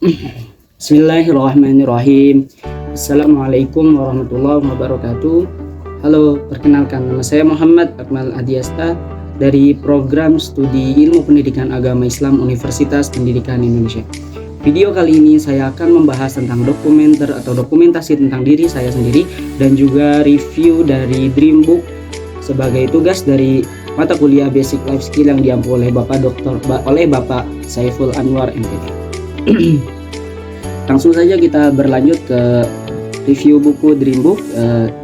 Bismillahirrahmanirrahim. Assalamualaikum warahmatullahi wabarakatuh. Halo, perkenalkan nama saya Muhammad Akmal Adiasta dari Program Studi Ilmu Pendidikan Agama Islam Universitas Pendidikan Indonesia. Video kali ini saya akan membahas tentang dokumenter atau dokumentasi tentang diri saya sendiri dan juga review dari Dreambook sebagai tugas dari mata kuliah Basic Life Skill yang diampu oleh Bapak Saiful Anwar MPD. Langsung saja kita berlanjut ke review buku Dreambook.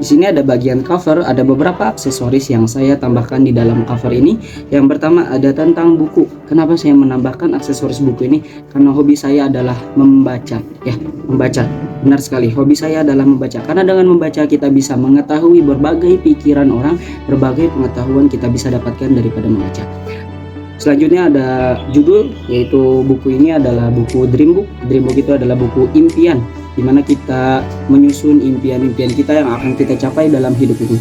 Di sini ada bagian cover, ada beberapa aksesoris yang saya tambahkan di dalam cover ini. Yang pertama ada tentang buku. Kenapa saya menambahkan aksesoris buku ini? Karena hobi saya adalah membaca. Membaca. Benar sekali, hobi saya adalah membaca. Karena dengan membaca kita bisa mengetahui berbagai pikiran orang, berbagai pengetahuan kita bisa dapatkan daripada membaca. Selanjutnya ada judul, yaitu buku ini adalah buku Dreambook. Dreambook itu adalah buku impian, di mana kita menyusun impian-impian kita yang akan kita capai dalam hidup ini.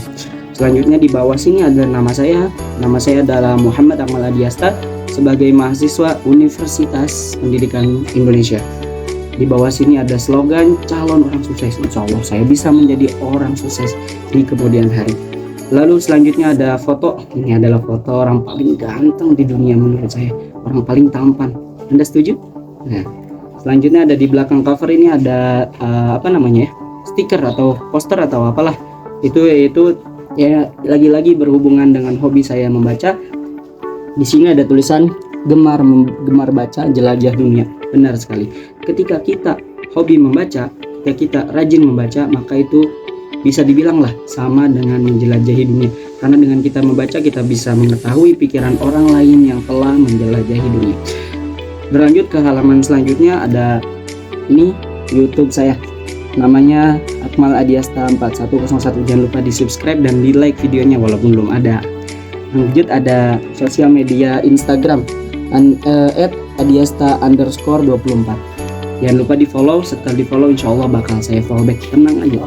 Selanjutnya di bawah sini ada nama saya. Nama saya adalah Muhammad Akmal Adiasta sebagai mahasiswa Universitas Pendidikan Indonesia. Di bawah sini ada slogan calon orang sukses. Insya Allah saya bisa menjadi orang sukses di kemudian hari. Lalu selanjutnya ada foto. Ini adalah foto orang paling ganteng di dunia menurut saya, orang paling tampan. Anda setuju? Nah, selanjutnya ada di belakang cover ini ada stiker atau poster atau apalah. Itu ya lagi-lagi berhubungan dengan hobi saya membaca. Di sini ada tulisan gemar baca jelajah dunia. Benar sekali. Ketika kita hobi membaca, ketika kita rajin membaca, maka itu bisa dibilang lah sama dengan menjelajahi dunia. Karena dengan kita membaca kita bisa mengetahui pikiran orang lain yang telah menjelajahi dunia. Berlanjut ke halaman selanjutnya ada ini YouTube saya. Namanya Akmal Adiasta 4101. Jangan lupa di subscribe dan di like videonya walaupun belum ada. Lanjut ada sosial media Instagram @adiasta_24. Jangan lupa di follow. Setelah di follow insya Allah bakal saya follow back. Tenang aja.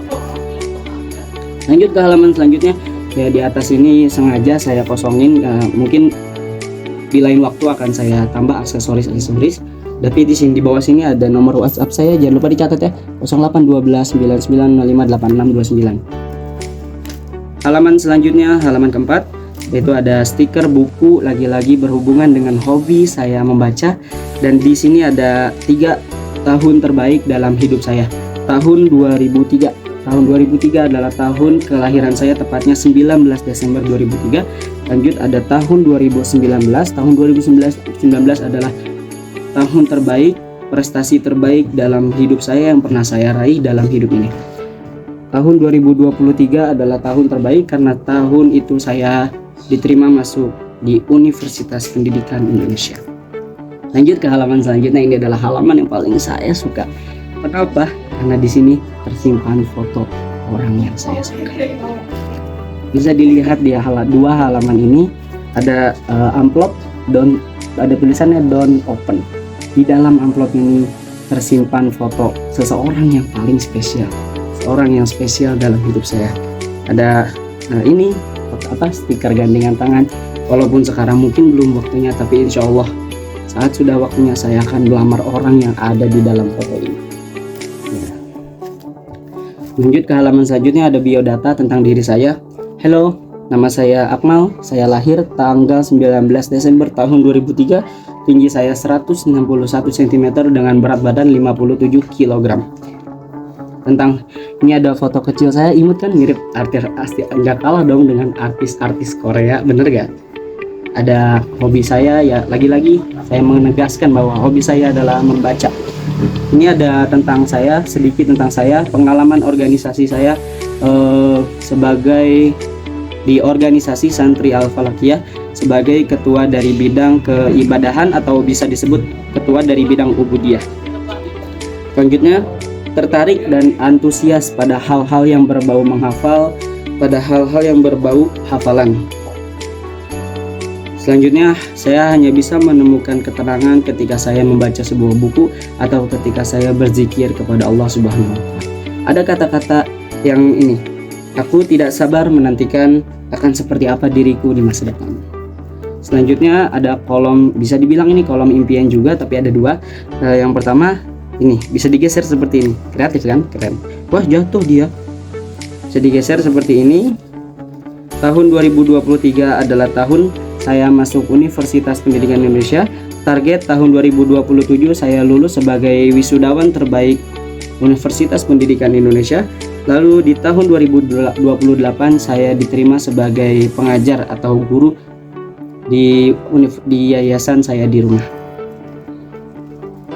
Lanjut ke halaman selanjutnya. Ya, di atas ini sengaja saya kosongin, mungkin di lain waktu akan saya tambah aksesoris. Tapi di sini di bawah sini ada nomor WhatsApp saya, jangan lupa dicatat ya, 081299058629. Halaman selanjutnya, halaman keempat, yaitu ada stiker buku, lagi-lagi berhubungan dengan hobi saya membaca. Dan di sini ada 3 tahun terbaik dalam hidup saya. Tahun 2003 adalah tahun kelahiran saya, tepatnya 19 Desember 2003. Lanjut ada tahun 2019. Tahun 2019 adalah tahun terbaik, prestasi terbaik dalam hidup saya yang pernah saya raih dalam hidup ini. Tahun 2023 adalah tahun terbaik karena tahun itu saya diterima masuk di Universitas Pendidikan Indonesia. Lanjut ke halaman selanjutnya. Ini adalah halaman yang paling saya suka. Kenapa? Karena di sini tersimpan foto orang yang saya suka. Bisa dilihat di 2 halaman ini ada amplop, ada tulisannya don't open. Di dalam amplop ini tersimpan foto seseorang yang paling spesial, seorang yang spesial dalam hidup saya. Ada ini stiker gandengan tangan. Walaupun sekarang mungkin belum waktunya, tapi insya Allah saat sudah waktunya saya akan melamar orang yang ada di dalam foto ini. Lanjut ke halaman selanjutnya ada biodata tentang diri saya. Halo, nama saya Akmal. Saya lahir tanggal 19 Desember tahun 2003. Tinggi saya 161 cm dengan berat badan 57 kg. Tentang ini ada foto kecil saya, imut kan, mirip artis, nggak kalah dong dengan artis Korea, bener gak? Ada hobi saya, ya lagi-lagi saya menegaskan bahwa hobi saya adalah membaca. Ini ada tentang saya, sedikit tentang saya, pengalaman organisasi saya sebagai di organisasi Santri Al-Falakiyah sebagai ketua dari bidang keibadahan atau bisa disebut ketua dari bidang ubudiyah. Selanjutnya, tertarik dan antusias pada hal-hal yang berbau menghafal, pada hal-hal yang berbau hafalan. Selanjutnya, saya hanya bisa menemukan ketenangan ketika saya membaca sebuah buku atau ketika saya berzikir kepada Allah Subhanahu wa Ta'ala. Ada kata-kata yang ini, aku tidak sabar menantikan akan seperti apa diriku di masa depan. Selanjutnya ada kolom, bisa dibilang ini kolom impian juga, tapi ada 2. Yang pertama, Ini bisa digeser seperti ini, kreatif kan, keren. Wah, jatuh dia. Bisa digeser seperti ini. Tahun 2023 adalah tahun saya masuk Universitas Pendidikan Indonesia. Target tahun 2027 saya lulus sebagai wisudawan terbaik Universitas Pendidikan Indonesia. Lalu di tahun 2028 saya diterima sebagai pengajar atau guru di yayasan saya di rumah.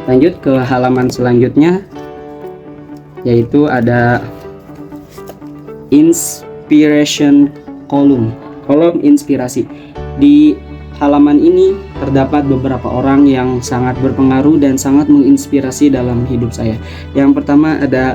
Lanjut ke halaman selanjutnya, yaitu ada inspiration kolom inspirasi. Di halaman ini terdapat beberapa orang yang sangat berpengaruh dan sangat menginspirasi dalam hidup saya. Yang pertama ada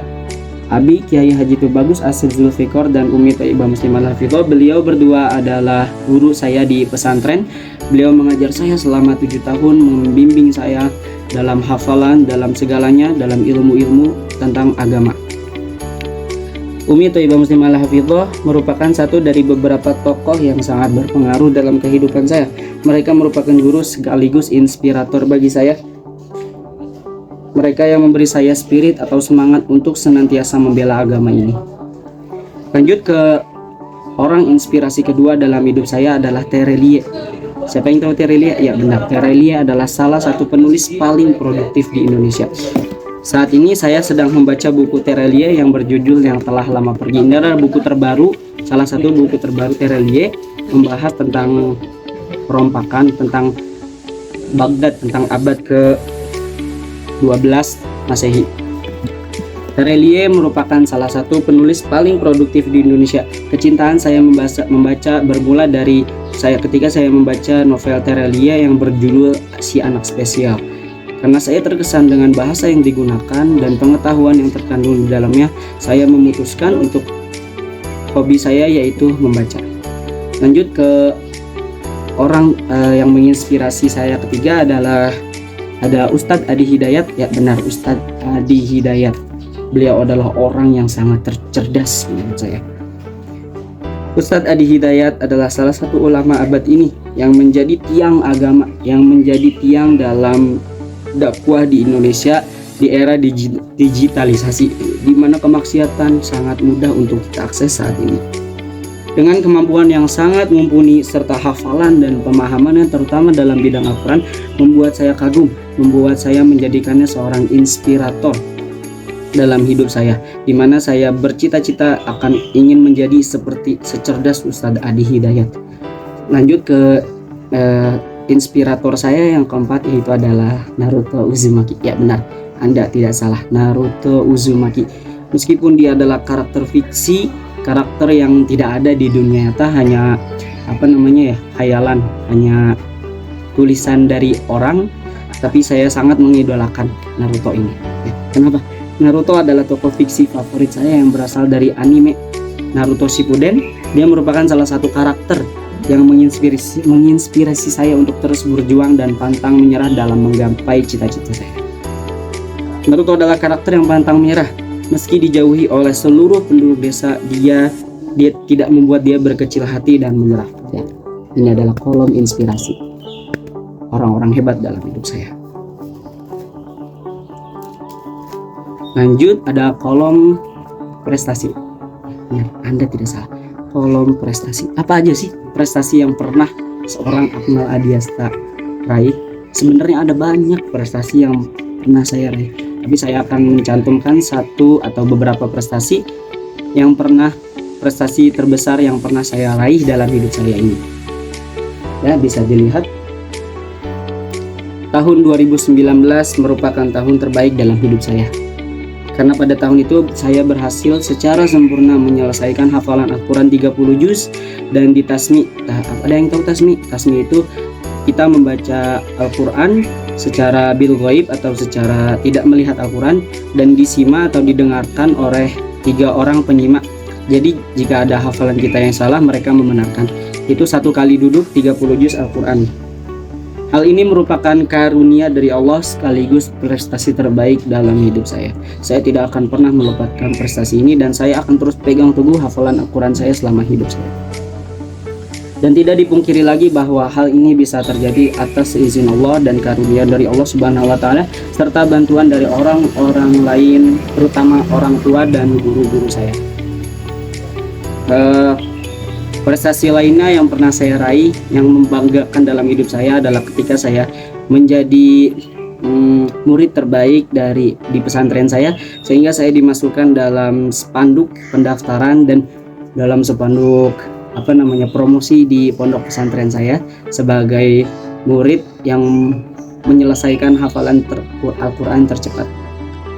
Abi Kiai Haji Tubagus Asy Zulfikar dan Umi Thaibah Muslimah Al-Hafidhah. Beliau berdua adalah guru saya di pesantren. Beliau mengajar saya selama 7 tahun, membimbing saya dalam hafalan, dalam segalanya, dalam ilmu-ilmu tentang agama. Umi Thaibah Muslimah Al-Hafidhah merupakan satu dari beberapa tokoh yang sangat berpengaruh dalam kehidupan saya. Mereka merupakan guru sekaligus inspirator bagi saya. Mereka yang memberi saya spirit atau semangat untuk senantiasa membela agama ini. Lanjut ke orang inspirasi kedua dalam hidup saya adalah Terelie. Siapa yang tahu Terelie? Ya benar, Terelie adalah salah satu penulis paling produktif di Indonesia. Saat ini saya sedang membaca buku Terelie yang berjudul Yang Telah Lama Pergi. Ini adalah buku terbaru, salah satu buku terbaru Terelie, membahas tentang perompakan, tentang Baghdad, tentang abad ke-12 Masehi. Terelie merupakan salah satu penulis paling produktif di Indonesia. Kecintaan saya membaca bermula dari ketika saya membaca novel Terelie yang berjudul Si Anak Spesial. Karena saya terkesan dengan bahasa yang digunakan dan pengetahuan yang terkandung di dalamnya, saya memutuskan untuk hobi saya yaitu membaca. Lanjut ke orang yang menginspirasi saya ketiga adalah ada Ustadz Adi Hidayat. Ya benar, Ustadz Adi Hidayat. Beliau adalah orang yang sangat cerdas menurut saya. Ustadz Adi Hidayat adalah salah satu ulama abad ini yang menjadi tiang agama, yang menjadi tiang dalam dakwah di Indonesia di era digitalisasi, di mana kemaksiatan sangat mudah untuk kita akses saat ini. Dengan kemampuan yang sangat mumpuni serta hafalan dan pemahamannya terutama dalam bidang Al-Quran membuat saya kagum, membuat saya menjadikannya seorang inspirator dalam hidup saya, di mana saya bercita-cita akan ingin menjadi secerdas Ustadz Adi Hidayat. Lanjut ke inspirator saya yang keempat, yaitu adalah Naruto Uzumaki. Ya benar, Anda tidak salah, Naruto Uzumaki. Meskipun dia adalah karakter fiksi, karakter yang tidak ada di dunia nyata, hanya khayalan, hanya tulisan dari orang, tapi saya sangat mengidolakan Naruto ini. Kenapa? Naruto adalah tokoh fiksi favorit saya yang berasal dari anime Naruto Shippuden. Dia merupakan salah satu karakter yang menginspirasi saya untuk terus berjuang dan pantang menyerah dalam menggapai cita-cita saya. Naruto adalah karakter yang pantang menyerah. Meski dijauhi oleh seluruh penduduk desa, dia tidak membuat dia berkecil hati dan menyerah. Ya, ini adalah kolom inspirasi orang-orang hebat dalam hidup saya. Lanjut ada kolom prestasi. Ya, Anda tidak salah, kolom prestasi. Apa aja sih prestasi yang pernah seorang Akmal Adiasta raih? Sebenarnya ada banyak prestasi yang pernah saya raih, tapi saya akan mencantumkan satu atau beberapa prestasi terbesar yang pernah saya raih dalam hidup saya ini. Ya, bisa dilihat tahun 2019 merupakan tahun terbaik dalam hidup saya. Karena pada tahun itu saya berhasil secara sempurna menyelesaikan hafalan Al-Quran 30 juz dan di tasmi. Ada yang tahu tasmi? Tasmi itu kita membaca Al-Quran secara bil ghaib atau secara tidak melihat Al-Quran dan disimak atau didengarkan oleh 3 orang penyimak. Jadi jika ada hafalan kita yang salah, mereka membenarkan. Itu satu kali duduk 30 juz Al-Quran. Hal ini merupakan karunia dari Allah sekaligus prestasi terbaik dalam hidup saya. Saya tidak akan pernah melupakan prestasi ini dan saya akan terus pegang teguh hafalan Al-Quran saya selama hidup saya. Dan tidak dipungkiri lagi bahwa hal ini bisa terjadi atas izin Allah dan karunia dari Allah Subhanahu wa taala serta bantuan dari orang-orang lain, terutama orang tua dan guru-guru saya. Prestasi lainnya yang pernah saya raih yang membanggakan dalam hidup saya adalah ketika saya menjadi murid terbaik di pesantren saya, sehingga saya dimasukkan dalam spanduk pendaftaran dan dalam spanduk promosi di pondok pesantren saya sebagai murid yang menyelesaikan hafalan Al-Quran tercepat.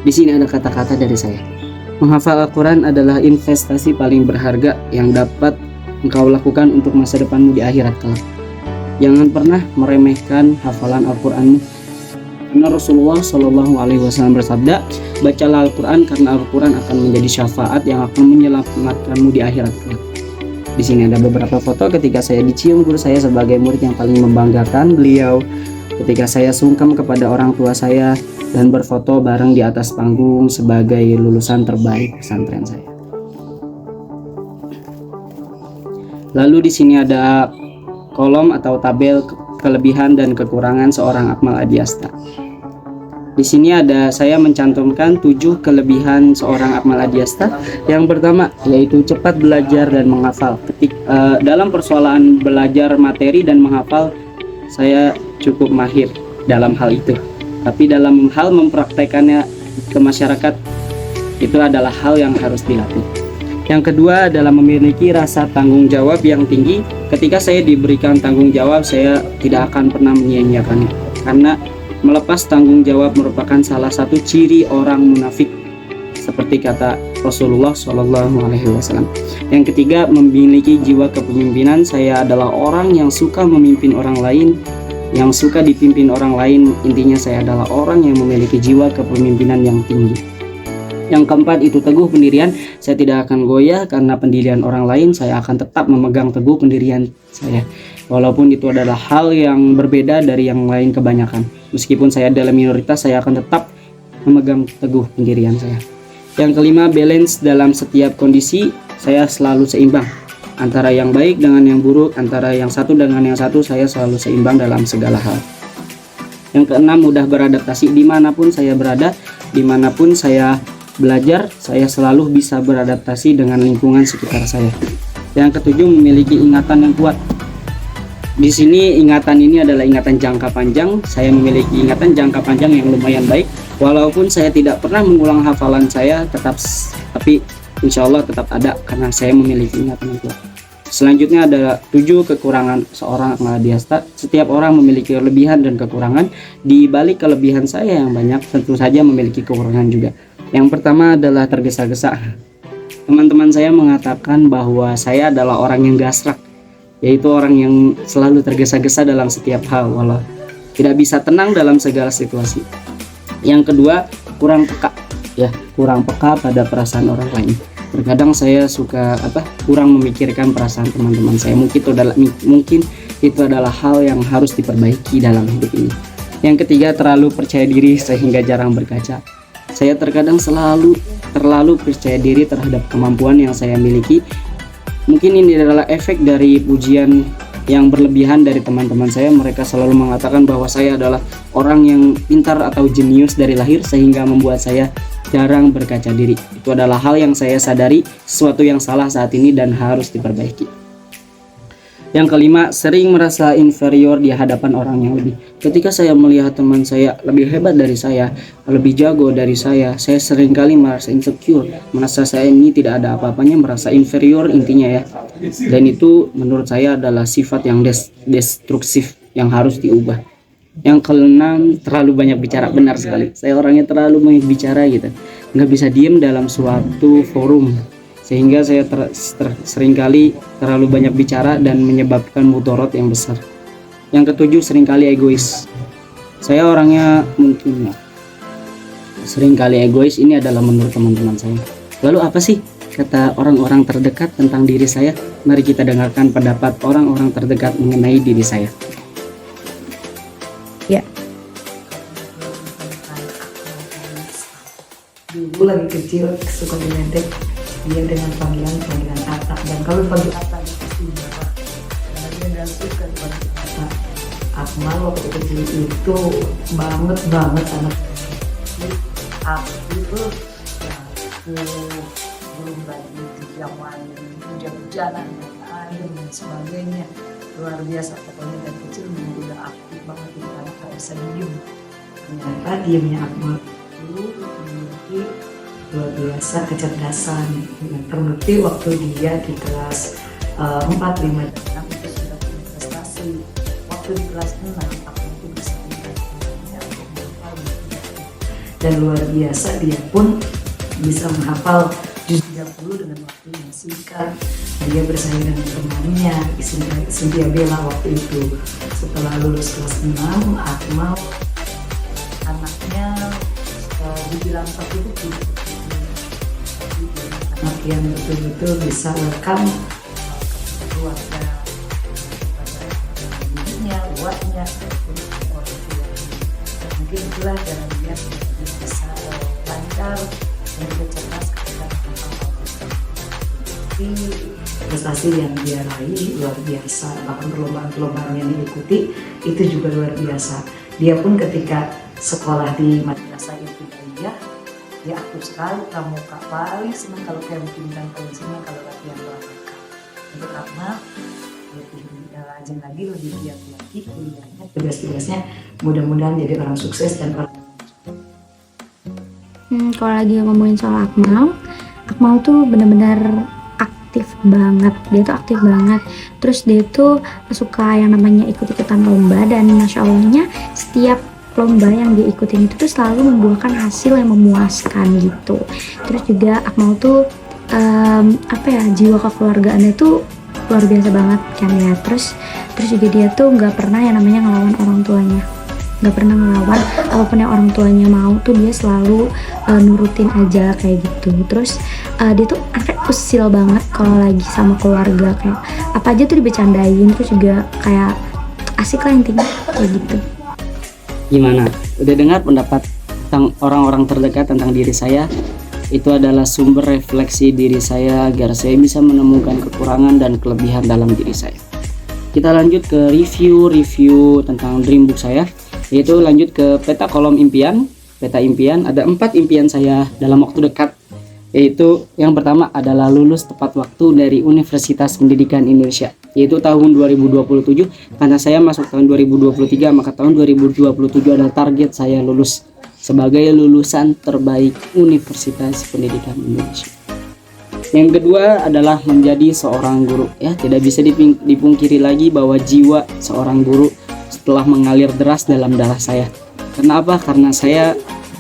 Di sini ada kata-kata dari saya. Menghafal Al-Quran adalah investasi paling berharga yang dapat engkau lakukan untuk masa depanmu di akhirat kelak. Jangan pernah meremehkan hafalan Al-Quranmu. Karena Rasulullah Shallallahu Alaihi Wasallam bersabda, bacalah Al-Quran karena Al-Quran akan menjadi syafaat yang akan menyelamatkanmu di akhirat kelak. Di sini ada beberapa foto ketika saya dicium guru saya sebagai murid yang paling membanggakan beliau, ketika saya sungkem kepada orang tua saya dan berfoto bareng di atas panggung sebagai lulusan terbaik pesantren saya. Lalu di sini ada kolom atau tabel kelebihan dan kekurangan seorang Akmal Adiasta. Di sini saya mencantumkan 7 kelebihan seorang Akmal Adiasta. Yang pertama yaitu cepat belajar dan menghafal. Dalam persoalan belajar materi dan menghafal, saya cukup mahir dalam hal itu. Tapi dalam hal mempraktekannya ke masyarakat, itu adalah hal yang harus dilatih. Yang kedua adalah memiliki rasa tanggung jawab yang tinggi. Ketika saya diberikan tanggung jawab, saya tidak akan pernah menyia-nyiakannya, karena melepas tanggung jawab merupakan salah satu ciri orang munafik, seperti kata Rasulullah Shallallahu Alaihi Wasallam. Yang ketiga, memiliki jiwa kepemimpinan. Saya adalah orang yang suka memimpin orang lain, yang suka dipimpin orang lain. Intinya saya adalah orang yang memiliki jiwa kepemimpinan yang tinggi. Yang keempat itu teguh pendirian. Saya tidak akan goyah karena pendirian orang lain. Saya akan tetap memegang teguh pendirian saya, walaupun itu adalah hal yang berbeda dari yang lain kebanyakan. Meskipun saya adalah minoritas, saya akan tetap memegang teguh pendirian saya. Yang kelima, balance dalam setiap kondisi. Saya selalu seimbang antara yang baik dengan yang buruk, antara yang satu dengan yang satu. Saya selalu seimbang dalam segala hal. Yang keenam, mudah beradaptasi. Dimanapun saya berada, dimanapun saya belajar, saya selalu bisa beradaptasi dengan lingkungan sekitar saya. Yang ketujuh, memiliki ingatan yang kuat. Di sini ingatan ini adalah ingatan jangka panjang. Saya memiliki ingatan jangka panjang yang lumayan baik. Walaupun saya tidak pernah mengulang hafalan saya, tapi insya Allah tetap ada karena saya memiliki ingatan yang kuat. Selanjutnya ada 7 kekurangan seorang Akmal Adiasta. Setiap orang memiliki kelebihan dan kekurangan. Di balik kelebihan saya yang banyak, tentu saja memiliki kekurangan juga. Yang pertama adalah tergesa-gesa. Teman-teman saya mengatakan bahwa saya adalah orang yang gasrak, yaitu orang yang selalu tergesa-gesa dalam setiap hal, walau tidak bisa tenang dalam segala situasi. Yang kedua, kurang peka pada perasaan orang lain. Terkadang saya suka kurang memikirkan perasaan teman-teman saya. Mungkin itu adalah hal yang harus diperbaiki dalam hidup ini. Yang ketiga, terlalu percaya diri sehingga jarang berkaca. Saya terkadang terlalu percaya diri terhadap kemampuan yang saya miliki. Mungkin ini adalah efek dari pujian yang berlebihan dari teman-teman saya. Mereka selalu mengatakan bahwa saya adalah orang yang pintar atau jenius dari lahir, sehingga membuat saya jarang berkaca diri. Itu adalah hal yang saya sadari, sesuatu yang salah saat ini dan harus diperbaiki. Yang kelima, sering merasa inferior di hadapan orang yang lebih. Ketika saya melihat teman saya lebih hebat dari saya, lebih jago dari saya seringkali merasa insecure, merasa saya ini tidak ada apa-apanya, merasa inferior intinya ya. Dan itu menurut saya adalah sifat yang destruktif yang harus diubah. Yang keenam, terlalu banyak bicara. Benar sekali, saya orangnya terlalu banyak bicara gitu, nggak bisa diem dalam suatu forum, sehingga saya seringkali terlalu banyak bicara dan menyebabkan mudorot yang besar. Yang ketujuh, seringkali egois. Saya orangnya mungkin seringkali egois. Ini adalah menurut teman-teman saya. Lalu apa sih kata orang-orang terdekat tentang diri saya? Mari kita dengarkan pendapat orang-orang terdekat mengenai diri saya. Ya. Dulu lagi kecil suka diledek dia dengan panggilan Atta, dan kalau panggil Atta pasti menggantungkan pada kata Akmal waktu kecil itu banget anak aku itu ya, aku belum lagi di zaman hujan-hujanan air dan sebagainya, luar biasa pokoknya dari kecil udah aktif banget di anak kayak senyum. Ternyata diamnya Akmal itu memiliki luar biasa kecerdasan, terbukti waktu dia di kelas 4, 5, 6 itu sudah punya prestasi. Waktu di kelas 6 aku itu bisa dan luar biasa dia pun bisa menghafal juz 30 dengan waktu yang singkat. Dia bersaing dengan temannya Cynthia Bella waktu itu. Setelah lulus kelas 6, Akmal anaknya dibilang seperti itu, anak yang betul-betul bisa welcome keluarga, ibunya, buatnya, orang tua. Mungkin itulah cara dia bisa lancar dan juga cerdas ketika tapi prestasi yang dia raih luar biasa, bahkan perlombaan-perlombaan yang diikuti itu juga luar biasa. Dia pun ketika sekolah di madrasah ibtidaiyah dia aktif sekali, pramuka, paling senang kalau camping dan paling senang kalau latihan pramuka. Untuk Akmal lebih rajin lagi, lebih giat lagi kuliahnya, tugas-tugasnya, mudah-mudahan jadi orang sukses dan orang. Kalau lagi ngomongin soal Akmal tuh benar-benar aktif banget. Dia tuh aktif banget. Terus dia tuh suka yang namanya ikut-ikutan lomba, dan masya Allahnya setiap lomba yang dia ikutin itu tuh selalu membuahkan hasil yang memuaskan gitu. Terus juga Akmal tuh jiwa kekeluargaannya tuh luar biasa banget kan ya. Terus juga dia tuh nggak pernah yang namanya ngelawan orang tuanya, nggak pernah ngelawan apapun yang orang tuanya mau tuh dia selalu nurutin aja kayak gitu. Terus dia tuh anaknya usil banget kalau lagi sama keluarga, kayak apa aja tuh dibecandain. Terus juga kayak asik lah intinya kayak gitu. Gimana? Udah dengar pendapat tentang orang-orang terdekat tentang diri saya? Itu adalah sumber refleksi diri saya agar saya bisa menemukan kekurangan dan kelebihan dalam diri saya. Kita lanjut ke review tentang dreambook saya, yaitu lanjut ke peta kolom impian. Peta impian, ada 4 impian saya dalam waktu dekat, yaitu yang pertama adalah lulus tepat waktu dari Universitas Pendidikan Indonesia, yaitu tahun 2027. Karena saya masuk tahun 2023, maka tahun 2027 adalah target saya lulus sebagai lulusan terbaik Universitas Pendidikan Indonesia. Yang kedua adalah menjadi seorang guru. Ya, tidak bisa dipungkiri lagi bahwa jiwa seorang guru setelah mengalir deras dalam darah saya. Kenapa? Karena saya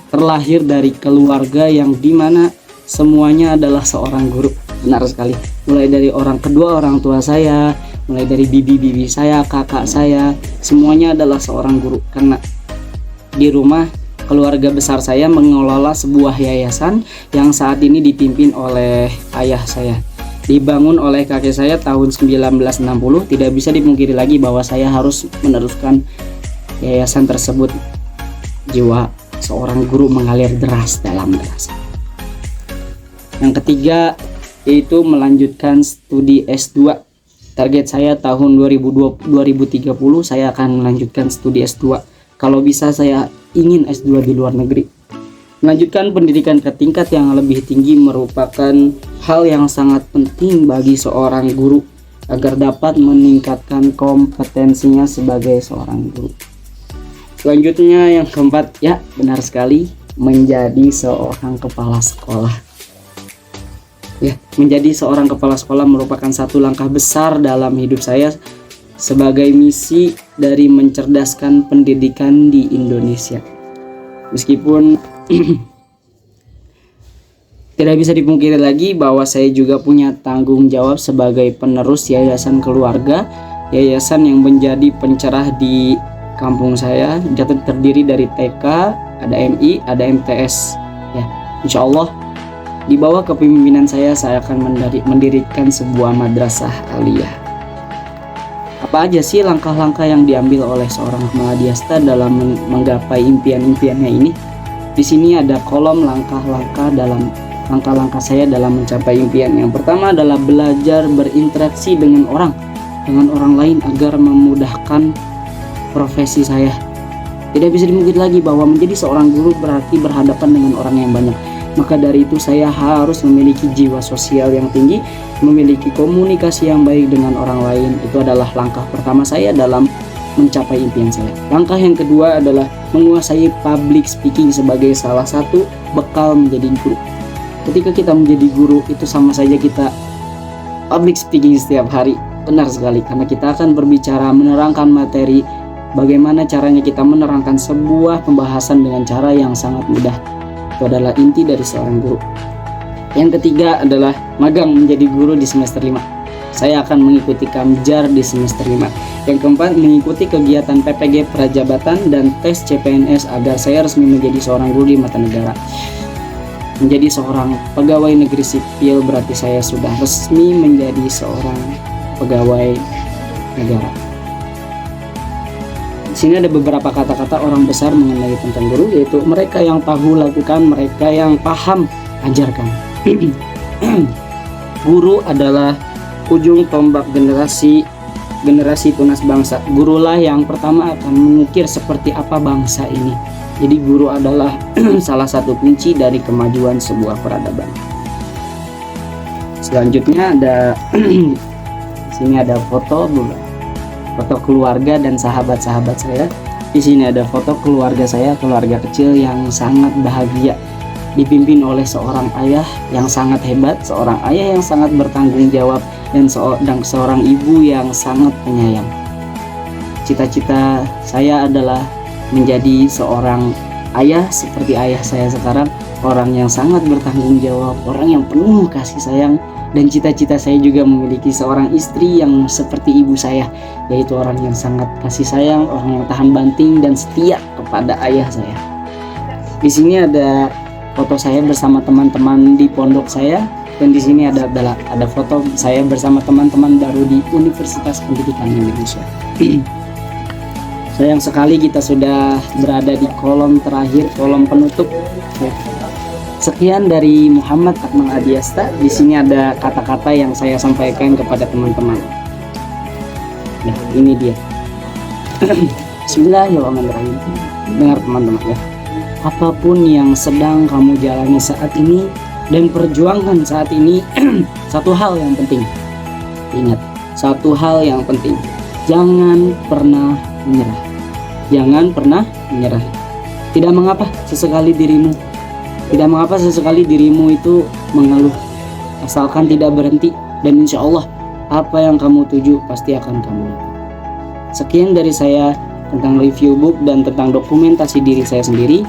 terlahir dari keluarga yang dimana semuanya adalah seorang guru. Benar sekali. Mulai dari kedua orang tua saya, mulai dari bibi saya, kakak saya, semuanya adalah seorang guru. Karena di rumah keluarga besar saya mengelola sebuah yayasan yang saat ini dipimpin oleh ayah saya. Dibangun oleh kakek saya tahun 1960. Tidak bisa dipungkiri lagi bahwa saya harus meneruskan yayasan tersebut. Jiwa seorang guru mengalir deras dalam darah. Yang ketiga yaitu melanjutkan studi S2. Target saya tahun 2030 saya akan melanjutkan studi S2. Kalau bisa saya ingin S2 di luar negeri. Melanjutkan pendidikan ke tingkat yang lebih tinggi merupakan hal yang sangat penting bagi seorang guru agar dapat meningkatkan kompetensinya sebagai seorang guru. Selanjutnya yang keempat, ya benar sekali, menjadi seorang kepala sekolah. Ya, menjadi seorang kepala sekolah merupakan satu langkah besar dalam hidup saya sebagai misi dari mencerdaskan pendidikan di Indonesia. Meskipun tidak bisa dipungkiri lagi bahwa saya juga punya tanggung jawab sebagai penerus yayasan keluarga, yayasan yang menjadi pencerah di kampung saya. Jatuh terdiri dari TK, ada MI, ada MTS. Ya, insya Allah di bawah kepemimpinan saya akan mendirikan sebuah madrasah aliyah. Apa aja sih langkah-langkah yang diambil oleh seorang Akmal Adiasta dalam menggapai impian-impiannya ini? Di sini ada kolom langkah-langkah saya dalam mencapai impian. Yang pertama adalah belajar berinteraksi dengan orang. dengan orang lain agar memudahkan profesi saya. Tidak bisa dimungkiri lagi bahwa menjadi seorang guru berarti berhadapan dengan orang yang banyak. Maka dari itu saya harus memiliki jiwa sosial yang tinggi, memiliki komunikasi yang baik dengan orang lain. Itu adalah langkah pertama saya dalam mencapai impian saya. Langkah yang kedua adalah menguasai public speaking sebagai salah satu bekal menjadi guru. Ketika kita menjadi guru itu sama saja kita public speaking setiap hari. Benar sekali, karena kita akan berbicara menerangkan materi, bagaimana caranya kita menerangkan sebuah pembahasan dengan cara yang sangat mudah. Itu adalah inti dari seorang guru. Yang ketiga adalah magang menjadi guru di semester 5. Saya akan mengikuti Kamjar di semester 5. Yang keempat, mengikuti kegiatan PPG Prajabatan dan tes CPNS agar saya resmi menjadi seorang guru di mata negara. Menjadi seorang pegawai negeri sipil berarti saya sudah resmi menjadi seorang pegawai negara. Di sini ada beberapa kata-kata orang besar mengenai tentang guru, yaitu mereka yang tahu lakukan, mereka yang paham ajarkan. Guru adalah ujung tombak generasi tunas bangsa. Gurulah yang pertama akan mengukir seperti apa bangsa ini. Jadi guru adalah salah satu kunci dari kemajuan sebuah peradaban. Selanjutnya ada sini ada foto keluarga dan sahabat-sahabat saya. Di sini ada foto keluarga saya, keluarga kecil yang sangat bahagia, dipimpin oleh seorang ayah yang sangat hebat, seorang ayah yang sangat bertanggung jawab, dan seorang ibu yang sangat penyayang. Cita-cita saya adalah menjadi seorang ayah seperti ayah saya sekarang, orang yang sangat bertanggung jawab, orang yang penuh kasih sayang. Dan cita-cita saya juga memiliki seorang istri yang seperti ibu saya, yaitu orang yang sangat kasih sayang, orang yang tahan banting dan setia kepada ayah saya. Di sini ada foto saya bersama teman-teman di pondok saya, dan di sini ada foto saya bersama teman-teman baru di Universitas Pendidikan Indonesia. Sayang sekali kita sudah berada di kolom terakhir, kolom penutup. Sekian dari Muhammad Akmal Adiasta. Di sini ada kata-kata yang saya sampaikan kepada teman-teman. Nah, ini dia. Bismillahirrahmanirrahim. Dengar teman-teman ya. Apapun yang sedang kamu jalani saat ini dan perjuangkan saat ini, satu hal yang penting. Ingat, satu hal yang penting. Jangan pernah menyerah. Jangan pernah menyerah. Tidak mengapa sesekali dirimu itu mengeluh, asalkan tidak berhenti, dan insya Allah apa yang kamu tuju pasti akan kamu dapat. Sekian dari saya tentang review book dan tentang dokumentasi diri saya sendiri.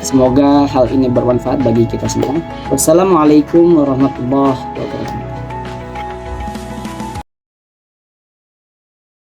Semoga hal ini bermanfaat bagi kita semua. Wassalamualaikum warahmatullahi wabarakatuh.